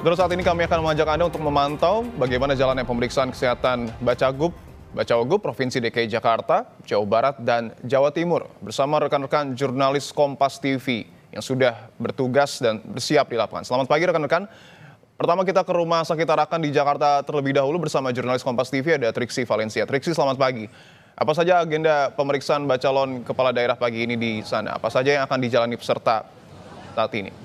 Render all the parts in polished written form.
Terus saat ini kami akan mengajak Anda untuk memantau bagaimana jalannya pemeriksaan kesehatan Bacagub Provinsi DKI Jakarta, Jawa Barat, dan Jawa Timur bersama rekan-rekan jurnalis Kompas TV yang sudah bertugas dan bersiap di lapangan. Selamat pagi rekan-rekan. Pertama kita ke Rumah Sakit Tarakan di Jakarta terlebih dahulu bersama jurnalis Kompas TV ada Triksi Valencia. Triksi, selamat pagi. Apa saja agenda pemeriksaan bacalon kepala daerah pagi ini di sana? Apa saja yang akan dijalani peserta saat ini?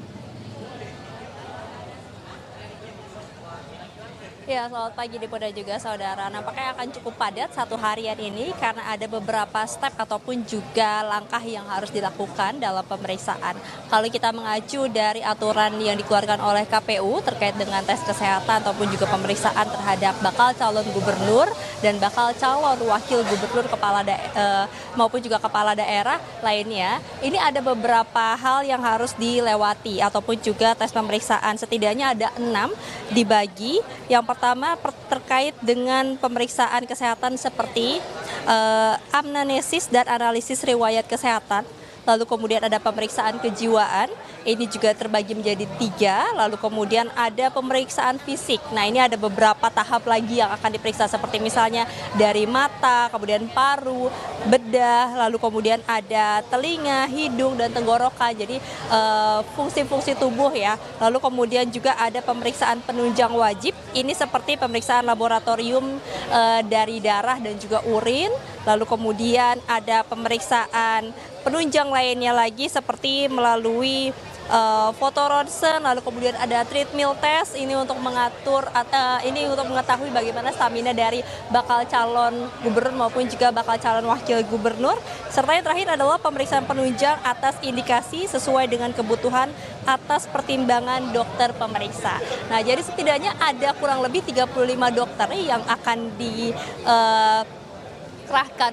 Ya, selamat pagi Dipo dan juga saudara. Nampaknya akan cukup padat satu harian ini karena ada beberapa step ataupun juga langkah yang harus dilakukan dalam pemeriksaan. Kalau kita mengacu dari aturan yang dikeluarkan oleh KPU terkait dengan tes kesehatan ataupun juga pemeriksaan terhadap bakal calon gubernur dan bakal calon wakil gubernur maupun juga kepala daerah lainnya, ini ada beberapa hal yang harus dilewati ataupun juga tes pemeriksaan. Setidaknya ada 6 dibagi. Yang pertama terkait dengan pemeriksaan kesehatan seperti amnesis dan analisis riwayat kesehatan. Lalu kemudian ada pemeriksaan kejiwaan, ini juga terbagi menjadi 3. Lalu kemudian ada pemeriksaan fisik. Nah, ini ada beberapa tahap lagi yang akan diperiksa seperti misalnya dari mata, kemudian paru, bedah, lalu kemudian ada telinga, hidung, dan tenggorokan. Jadi fungsi-fungsi tubuh ya. Lalu kemudian juga ada pemeriksaan penunjang wajib. Ini seperti pemeriksaan laboratorium dari darah dan juga urin. Lalu kemudian ada pemeriksaan penunjang lainnya lagi seperti melalui foto ronsen, lalu kemudian ada treadmill test, ini untuk mengetahui bagaimana stamina dari bakal calon gubernur maupun juga bakal calon wakil gubernur. Serta yang terakhir adalah pemeriksaan penunjang atas indikasi sesuai dengan kebutuhan atas pertimbangan dokter pemeriksa. Nah, jadi setidaknya ada kurang lebih 35 dokter yang akan dikerahkan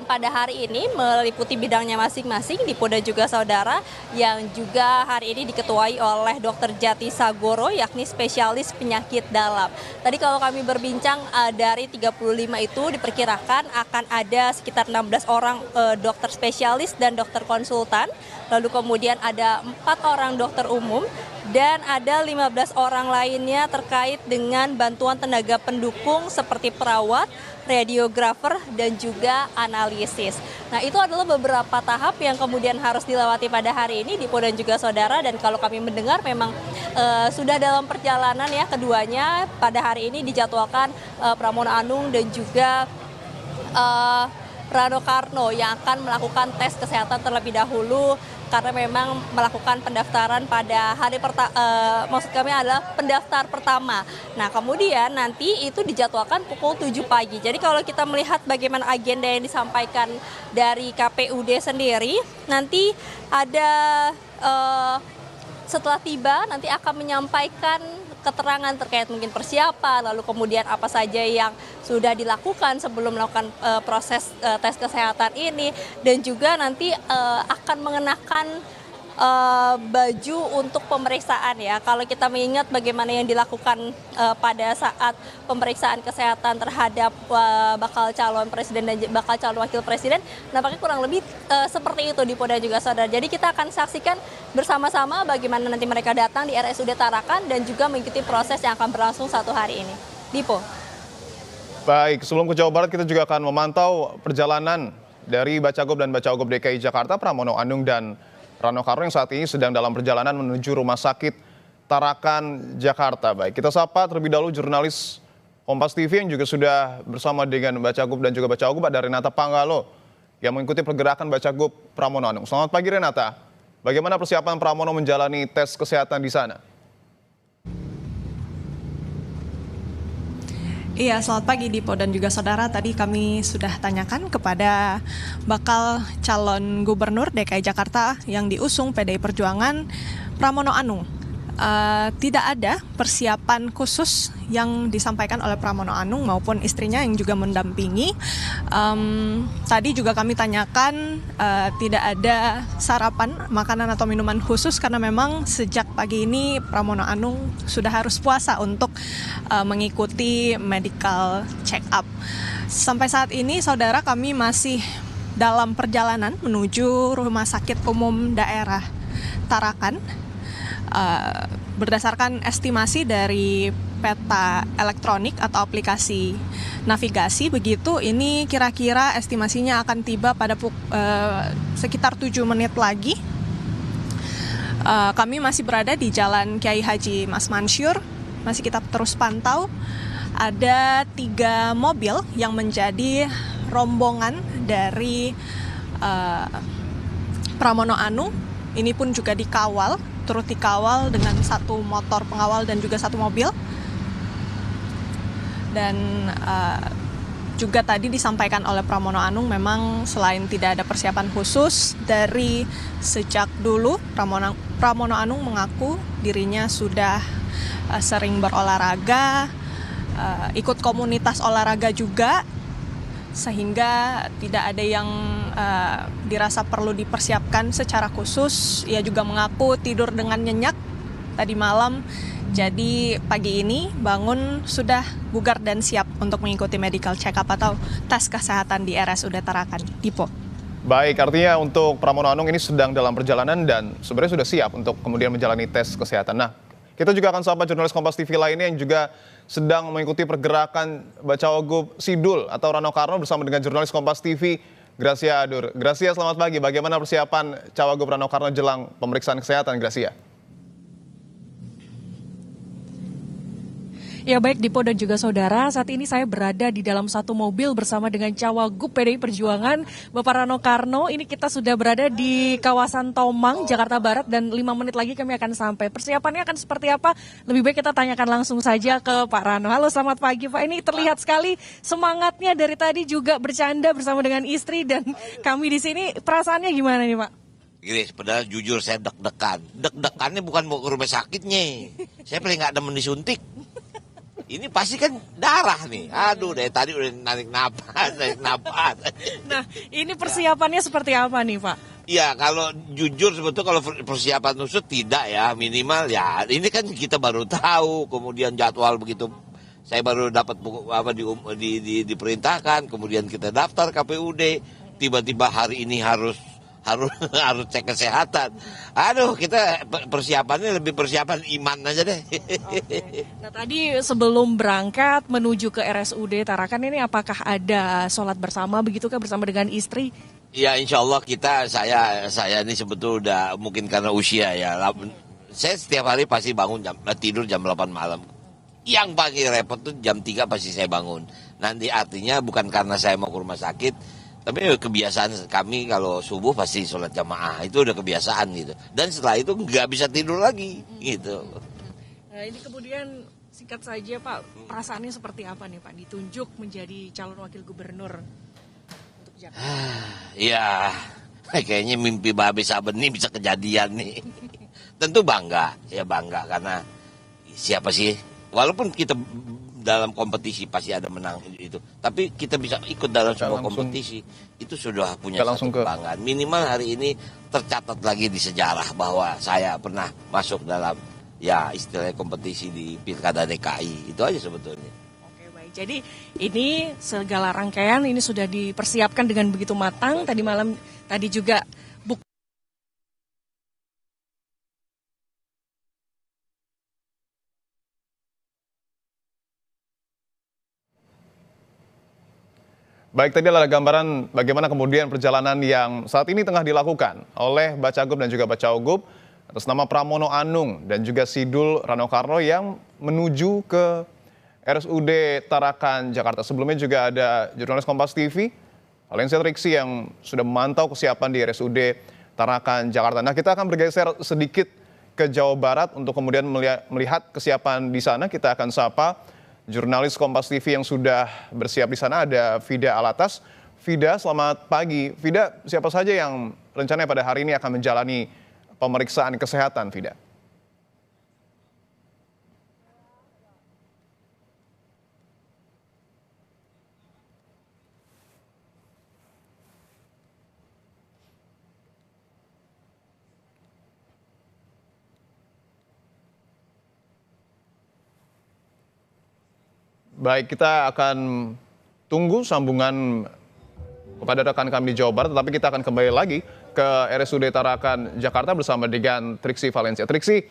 pada hari ini meliputi bidangnya masing-masing Dipo dan juga saudara, yang juga hari ini diketuai oleh Dr. Jati Sagoro yakni spesialis penyakit dalam. Tadi kalau kami berbincang dari 35 itu diperkirakan akan ada sekitar 16 orang dokter spesialis dan dokter konsultan. Lalu kemudian ada 4 orang dokter umum dan ada 15 orang lainnya terkait dengan bantuan tenaga pendukung seperti perawat, radiografer, dan juga analisis. Nah, itu adalah beberapa tahap yang kemudian harus dilewati pada hari ini Dipo dan juga saudara, dan kalau kami mendengar memang sudah dalam perjalanan ya keduanya. Pada hari ini dijadwalkan Pramono Anung dan juga Rano Karno yang akan melakukan tes kesehatan terlebih dahulu karena memang melakukan pendaftaran pada hari maksud kami adalah pendaftar pertama. Nah, kemudian nanti itu dijadwalkan pukul 7 pagi. Jadi kalau kita melihat bagaimana agenda yang disampaikan dari KPUD sendiri, nanti ada setelah tiba nanti akan menyampaikan keterangan terkait mungkin persiapan, lalu kemudian apa saja yang sudah dilakukan sebelum melakukan proses tes kesehatan ini, dan juga nanti akan mengenakan baju untuk pemeriksaan ya. Kalau kita mengingat bagaimana yang dilakukan pada saat pemeriksaan kesehatan terhadap bakal calon presiden dan bakal calon wakil presiden, nampaknya kurang lebih seperti itu Dipo dan juga saudara. Jadi kita akan saksikan bersama-sama bagaimana nanti mereka datang di RSUD Tarakan dan juga mengikuti proses yang akan berlangsung satu hari ini. Dipo. Baik, sebelum ke Jawa Barat kita juga akan memantau perjalanan dari Bacagub dan Bacagub DKI Jakarta, Pramono Anung dan Rano Karno yang saat ini sedang dalam perjalanan menuju Rumah Sakit Tarakan, Jakarta. Baik, kita sapa terlebih dahulu jurnalis Kompas TV yang juga sudah bersama dengan Bacagub dan juga Bacagub, ada Renata Panggalo yang mengikuti pergerakan Bacagub Pramono Anung. Selamat pagi Renata, bagaimana persiapan Pramono menjalani tes kesehatan di sana? Iya, selamat pagi Dipo dan juga saudara. Tadi kami sudah tanyakan kepada bakal calon gubernur DKI Jakarta yang diusung PDI Perjuangan, Pramono Anung. Tidak ada persiapan khusus yang disampaikan oleh Pramono Anung maupun istrinya yang juga mendampingi. Tadi juga kami tanyakan tidak ada sarapan, makanan atau minuman khusus karena memang sejak pagi ini Pramono Anung sudah harus puasa untuk mengikuti medical check up. Sampai saat ini saudara, kami masih dalam perjalanan menuju Rumah Sakit Umum Daerah Tarakan. berdasarkan estimasi dari peta elektronik atau aplikasi navigasi begitu, ini kira-kira estimasinya akan tiba pada sekitar 7 menit lagi. Kami masih berada di Jalan Kiai Haji Mas Mansyur, masih kita terus pantau. Ada 3 mobil yang menjadi rombongan dari Pramono Anung. Ini pun juga turut dikawal dengan 1 motor pengawal dan juga 1 mobil. Dan juga tadi disampaikan oleh Pramono Anung, memang selain tidak ada persiapan khusus dari sejak dulu, Pramono Anung mengaku dirinya sudah sering berolahraga, ikut komunitas olahraga juga, sehingga tidak ada yang dirasa perlu dipersiapkan secara khusus. Ia juga mengaku tidur dengan nyenyak tadi malam, jadi pagi ini bangun sudah bugar dan siap untuk mengikuti medical check-up atau tes kesehatan di RSUD Tarakan. Dipo. Baik, artinya untuk Pramono Anung ini sedang dalam perjalanan dan sebenarnya sudah siap untuk kemudian menjalani tes kesehatan. Nah, kita juga akan sapa jurnalis Kompas TV lainnya yang juga sedang mengikuti pergerakan Bacawagup Sidul atau Rano Karno bersama dengan jurnalis Kompas TV, Gracia Adur. Gracia, selamat pagi. Bagaimana persiapan Cawagup Rano Karno jelang pemeriksaan kesehatan, Gracia? Ya baik Dipo dan juga saudara, saat ini saya berada di dalam satu mobil bersama dengan Cawagup PDI Perjuangan, Bapak Rano Karno. Ini kita sudah berada di kawasan Tomang, Jakarta Barat, dan 5 menit lagi kami akan sampai. Persiapannya akan seperti apa? Lebih baik kita tanyakan langsung saja ke Pak Rano. Halo, selamat pagi Pak. Ini terlihat sekali semangatnya dari tadi, juga bercanda bersama dengan istri dan kami di sini. Perasaannya gimana nih Pak? Gini, padahal jujur saya deg-degan. Deg-degannya bukan mau ke rumah sakitnya. Saya paling nggak demen disuntik. Ini pasti kan darah nih. Aduh, dari tadi udah narik napas. Nah, ini persiapannya seperti apa nih, Pak? Ya, kalau jujur sebetulnya kalau persiapan khusus tidak ya. Minimal ya, ini kan kita baru tahu. Kemudian jadwal begitu. Saya baru dapat diperintahkan. Kemudian kita daftar KPUD. Tiba-tiba hari ini harus cek kesehatan. Aduh, kita persiapannya lebih persiapan iman aja deh. Oke. Nah, tadi sebelum berangkat menuju ke RSUD Tarakan ini apakah ada sholat bersama begitukah bersama dengan istri? Ya, insya Allah saya ini sebetulnya udah mungkin karena usia ya. Saya setiap hari pasti tidur jam 8 malam. Yang pagi repot tuh jam 3 pasti saya bangun. Nanti artinya bukan karena saya mau ke rumah sakit, tapi kebiasaan kami kalau subuh pasti sholat jamaah, itu udah kebiasaan gitu. Dan setelah itu nggak bisa tidur lagi gitu. Nah, ini kemudian singkat saja Pak, perasaannya seperti apa nih Pak ditunjuk menjadi calon wakil gubernur untuk Jakarta? Ya, kayaknya mimpi Babe Saben ini bisa kejadian nih. Tentu bangga karena siapa sih? Walaupun kita dalam kompetisi pasti ada menang itu, tapi kita bisa ikut dalam sebuah kompetisi itu sudah punya satu kebanggaan. Minimal hari ini tercatat lagi di sejarah bahwa saya pernah masuk dalam ya istilahnya kompetisi di Pilkada DKI. Itu aja sebetulnya. Oke, baik. Jadi ini segala rangkaian ini sudah dipersiapkan dengan begitu matang. Tadi malam juga Baik, tadi adalah gambaran bagaimana kemudian perjalanan yang saat ini tengah dilakukan oleh Bacagup dan juga Bacawagup atas nama Pramono Anung dan juga Sidul Rano Karno yang menuju ke RSUD Tarakan, Jakarta. Sebelumnya juga ada jurnalis Kompas TV, Valencia Triksi, yang sudah memantau kesiapan di RSUD Tarakan, Jakarta. Nah, kita akan bergeser sedikit ke Jawa Barat untuk kemudian melihat kesiapan di sana. Kita akan sapa jurnalis Kompas TV yang sudah bersiap di sana, ada Fida Alatas. Fida, selamat pagi. Fida, siapa saja yang rencananya pada hari ini akan menjalani pemeriksaan kesehatan, Fida? Baik, kita akan tunggu sambungan kepada rekan kami di Jawa Barat, tetapi kita akan kembali lagi ke RSUD Tarakan, Jakarta bersama dengan Triksi Valencia. Triksi,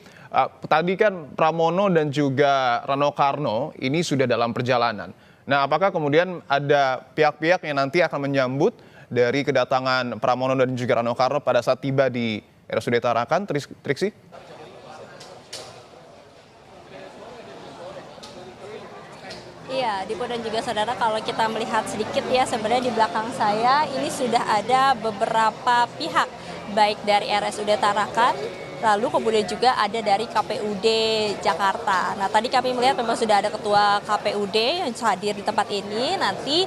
Tadi kan Pramono dan juga Rano Karno ini sudah dalam perjalanan. Nah, apakah kemudian ada pihak-pihak yang nanti akan menyambut dari kedatangan Pramono dan juga Rano Karno pada saat tiba di RSUD Tarakan, Triksi? Iya, Dipo dan juga saudara, kalau kita melihat sedikit ya, sebenarnya di belakang saya ini sudah ada beberapa pihak, baik dari RSUD Tarakan, lalu kemudian juga ada dari KPUD Jakarta. Nah, tadi kami melihat memang sudah ada ketua KPUD yang hadir di tempat ini. Nanti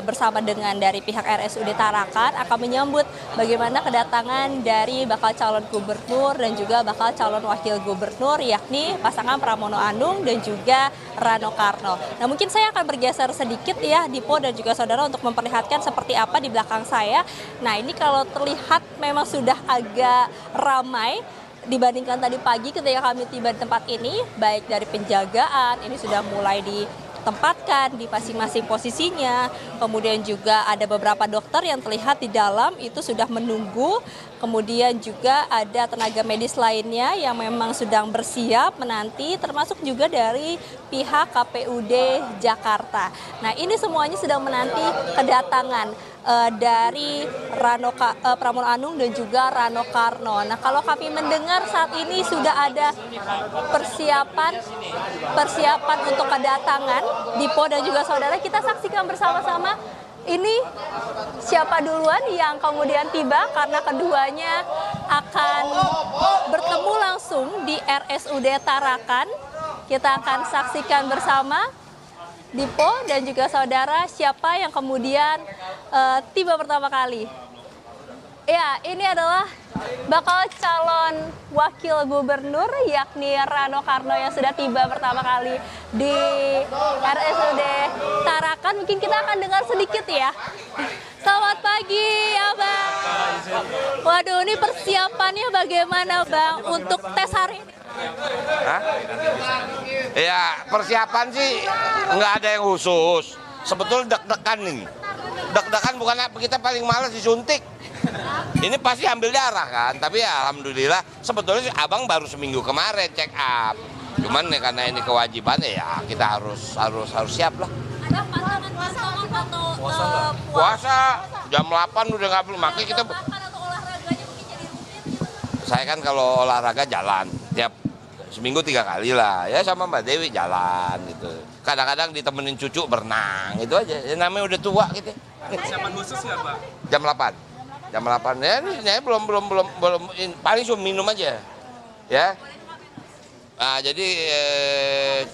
bersama dengan dari pihak RSUD Tarakan akan menyambut bagaimana kedatangan dari bakal calon gubernur dan juga bakal calon wakil gubernur, yakni pasangan Pramono Anung dan juga Rano Karno. Nah, mungkin saya akan bergeser sedikit ya, Dipo dan juga saudara, untuk memperlihatkan seperti apa di belakang saya. Nah, ini kalau terlihat memang sudah agak ramai dibandingkan tadi pagi ketika kami tiba di tempat ini, baik dari penjagaan, ini sudah mulai ditempatkan di masing-masing posisinya. Kemudian juga ada beberapa dokter yang terlihat di dalam itu sudah menunggu. Kemudian juga ada tenaga medis lainnya yang memang sedang bersiap menanti, termasuk juga dari pihak KPUD Jakarta. Nah, ini semuanya sedang menanti kedatangan dari Pramono Anung dan juga Rano Karno. Nah, kalau kami mendengar saat ini sudah ada persiapan untuk kedatangan Dipo dan juga saudara, kita saksikan bersama-sama. Ini siapa duluan yang kemudian tiba, karena keduanya akan bertemu langsung di RSUD Tarakan. Kita akan saksikan bersama, Dipo dan juga saudara, siapa yang kemudian tiba pertama kali. Ya, ini adalah bakal calon wakil gubernur, yakni Rano Karno yang sudah tiba pertama kali di RSUD Tarakan. Mungkin kita akan dengar sedikit ya. Selamat pagi, Abang. Waduh, ini persiapannya bagaimana, Bang, untuk tes hari ini? Hah? Ya, persiapan sih nggak ada yang khusus. Sebetulnya deg-degan nih. Deg-degan bukan apa, kita paling malas disuntik. Ini pasti ambil darah kan, tapi ya alhamdulillah sebetulnya sih abang baru seminggu kemarin check up. Cuman ya karena ini kewajiban ya kita harus siap lah. Ada pantauan atau Puasa jam 8 udah nggak perlu, makanya kita. Saya kan kalau olahraga jalan tiap seminggu 3 kali lah, ya sama Mbak Dewi jalan gitu. Kadang-kadang ditemenin cucu berenang, itu aja. Ya, namanya udah tua gitu. Persiapan khusus nggak, Pak? Jam 8 ya, ini belum paling cuma minum aja ya. Nah, jadi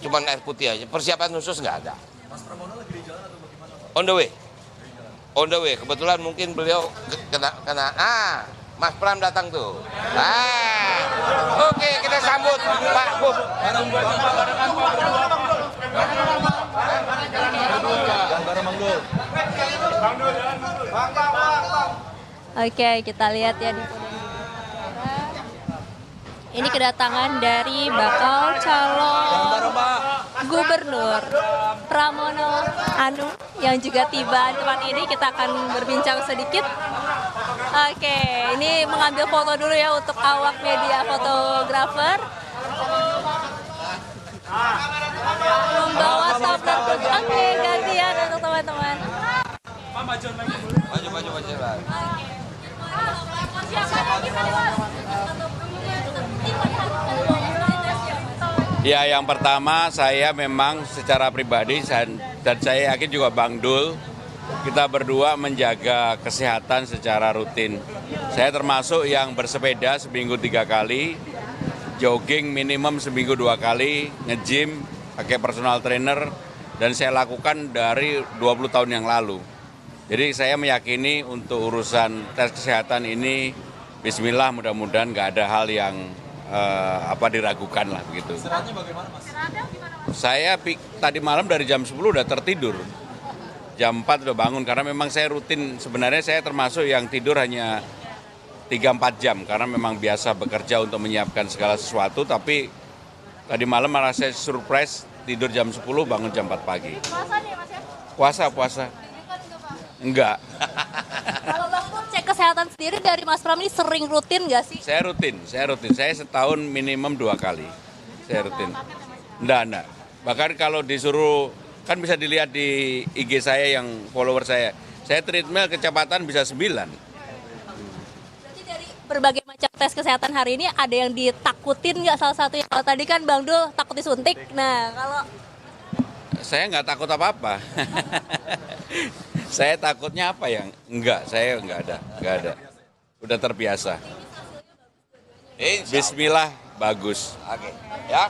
cuman air putih aja, persiapan khusus nggak ada. Mas Pramono lagi di jalan atau bagaimana? On the way, kebetulan mungkin beliau kena Mas Pram datang tuh. Oke, kita sambut Pak Bub. Oke, kita lihat ya di ini kedatangan dari bakal calon gubernur Pramono Anung yang juga tiba di tempat ini. Kita akan berbincang sedikit. Oke, ini mengambil foto dulu ya untuk awak media, fotografer. Membawa tumbler. Oke, gantian untuk teman-teman. Maju lah. Ya, yang pertama saya memang secara pribadi dan saya yakin juga Bang Dul, kita berdua menjaga kesehatan secara rutin. Saya termasuk yang bersepeda seminggu 3 kali, jogging minimum seminggu 2 kali, nge-gym, pakai personal trainer, dan saya lakukan dari 20 tahun yang lalu. Jadi saya meyakini untuk urusan tes kesehatan ini, bismillah, mudah-mudahan nggak ada hal yang diragukan lah begitu. Istirahatnya bagaimana, Mas? Saya tadi malam dari jam 10 udah tertidur. Jam 4 udah bangun karena memang saya rutin, sebenarnya saya termasuk yang tidur hanya 3-4 jam karena memang biasa bekerja untuk menyiapkan segala sesuatu, tapi tadi malam malah saya surprise tidur jam 10 bangun jam 4 pagi. Puasa nih, Mas ya? Puasa. Enggak. Kalau Bang Bub cek kesehatan kesehatan sendiri dari Mas Pram ini sering rutin nggak sih? Saya rutin. Saya setahun minimum 2 kali. Saya rutin. Enggak. Bahkan kalau disuruh, kan bisa dilihat di IG saya yang follower saya. Saya treadmill kecepatan bisa 9. Berarti dari berbagai macam tes kesehatan hari ini ada yang ditakutin nggak salah satunya? Kalau tadi kan Bang Dul takut disuntik. Nah, kalau Saya nggak takut apa-apa. Saya takutnya apa yang? Enggak, saya nggak ada. Udah terbiasa. Bismillah, bagus. Oke, ya.